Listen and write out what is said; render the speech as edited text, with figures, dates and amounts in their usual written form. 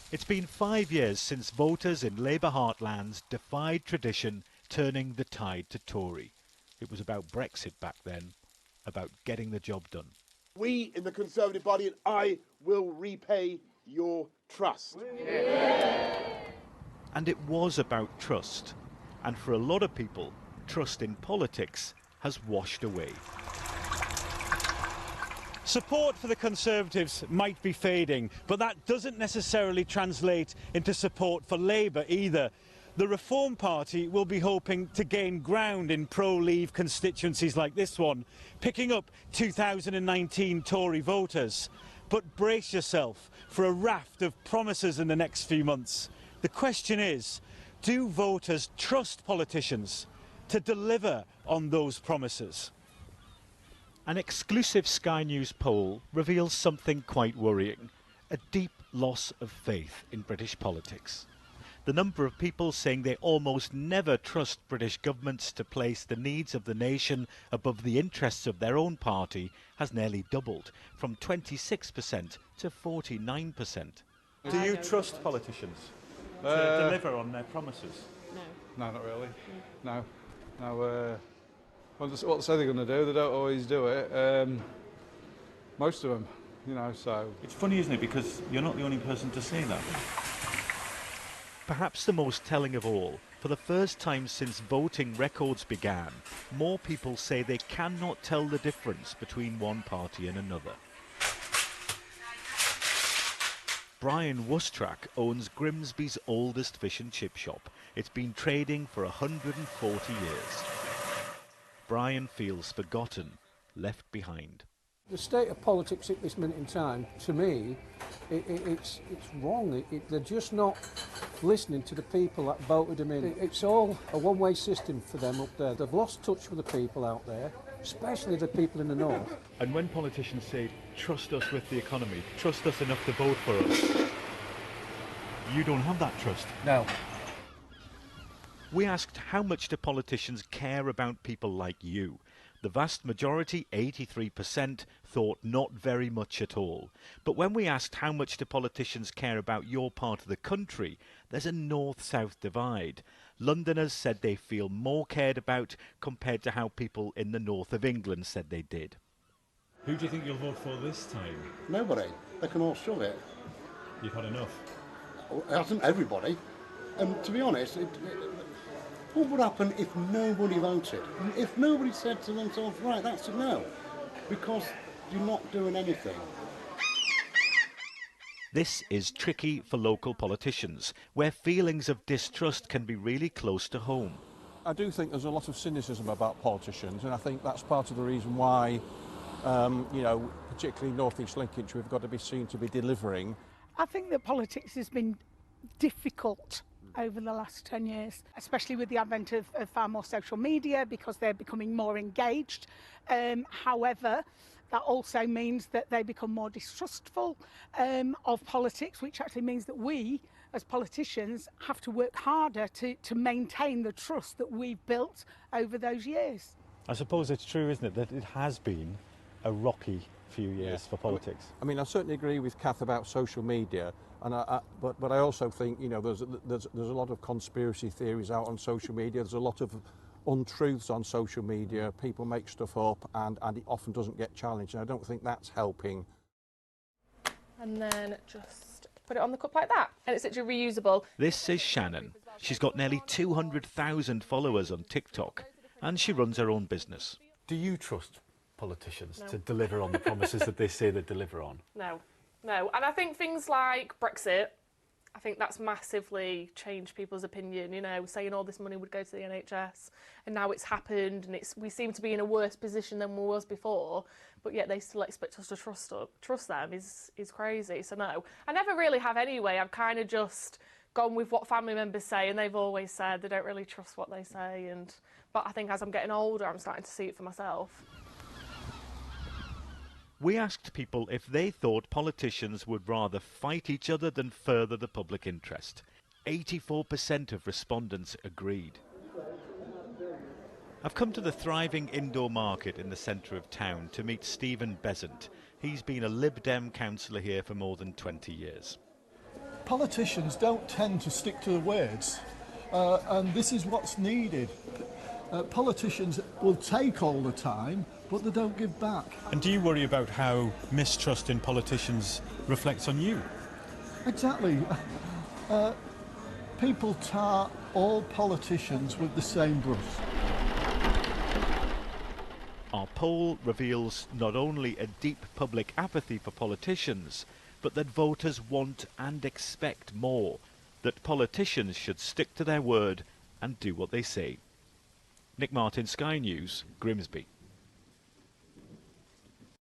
It's been 5 years since voters in Labour heartlands defied tradition, turning the tide to Tory. It was about Brexit back then, about getting the job done. We in the Conservative Party and I will repay your trust. And it was about trust. And for a lot of people, trust in politics has washed away. Support for the Conservatives might be fading, but that doesn't necessarily translate into support for Labour either. The Reform Party will be hoping to gain ground in pro-Leave constituencies like this one, picking up 2019 Tory voters. But brace yourself for a raft of promises in the next few months. The question is, do voters trust politicians to deliver on those promises? An exclusive Sky News poll reveals something quite worrying: a deep loss of faith in British politics. The number of people saying they almost never trust British governments to place the needs of the nation above the interests of their own party has nearly doubled, from 26% to 49%. Do you trust politicians to deliver on their promises? No, not really. No. What say they're going to do, they don't always do it. Most of them, so... It's funny, isn't it, because you're not the only person to say that. Perhaps the most telling of all, for the first time since voting records began, more people say they cannot tell the difference between one party and another. Brian Wustrak owns Grimsby's oldest fish and chip shop. It's been trading for 140 years. Brian feels forgotten, left behind. The state of politics at this minute in time, to me, it's wrong. They're just not listening to the people that voted them in. It's all a one-way system for them up there. They've lost touch with the people out there, especially the people in the north. And when politicians say, trust us with the economy, trust us enough to vote for us, you don't have that trust. No. We asked how much do politicians care about people like you. The vast majority, 83%, thought not very much at all. But when we asked how much do politicians care about your part of the country, there's a north-south divide. Londoners said they feel more cared about compared to how people in the north of England said they did. Who do you think you'll vote for this time? Nobody. They can all shove it. You've had enough? It hasn't everybody. And to be honest, what would happen if nobody voted? If nobody said to themselves, right, that's a no, because you're not doing anything. This is tricky for local politicians, where feelings of distrust can be really close to home. I do think there's a lot of cynicism about politicians, and I think that's part of the reason why, particularly North East Lincolnshire, we've got to be seen to be delivering. I think that politics has been difficult over the last 10 years, especially with the advent of far more social media, because they're becoming more engaged. However, that also means that they become more distrustful of politics, which actually means that we, as politicians, have to work harder to maintain the trust that we've built over those years. I suppose it's true, isn't it, that it has been a rocky few years for politics. I mean, I certainly agree with Kath about social media, and but I also think there's a lot of conspiracy theories out on social media. There's a lot of untruths on social media. People make stuff up, and it often doesn't get challenged. And I don't think that's helping. And then just put it on the cup like that, and it's literally reusable. This is Shannon. She's got nearly 200,000 followers on TikTok, and she runs her own business. Do you trust politicians to deliver on the promises that they say they deliver on? No. And I think things like Brexit, I think that's massively changed people's opinion, saying all this money would go to the NHS, and now it's happened, and we seem to be in a worse position than we was before, but yet they still expect us to trust them is crazy. So no, I never really have anyway. I've kind of just gone with what family members say, and they've always said they don't really trust what they say, but I think as I'm getting older, I'm starting to see it for myself. We asked people if they thought politicians would rather fight each other than further the public interest. 84% of respondents agreed. I've come to the thriving indoor market in the centre of town to meet Stephen Besant. He's been a Lib Dem councillor here for more than 20 years. Politicians don't tend to stick to the words, and this is what's needed. Politicians will take all the time, but they don't give back. And do you worry about how mistrust in politicians reflects on you? Exactly. People tar all politicians with the same brush. Our poll reveals not only a deep public apathy for politicians, but that voters want and expect more, that politicians should stick to their word and do what they say. Nick Martin, Sky News, Grimsby.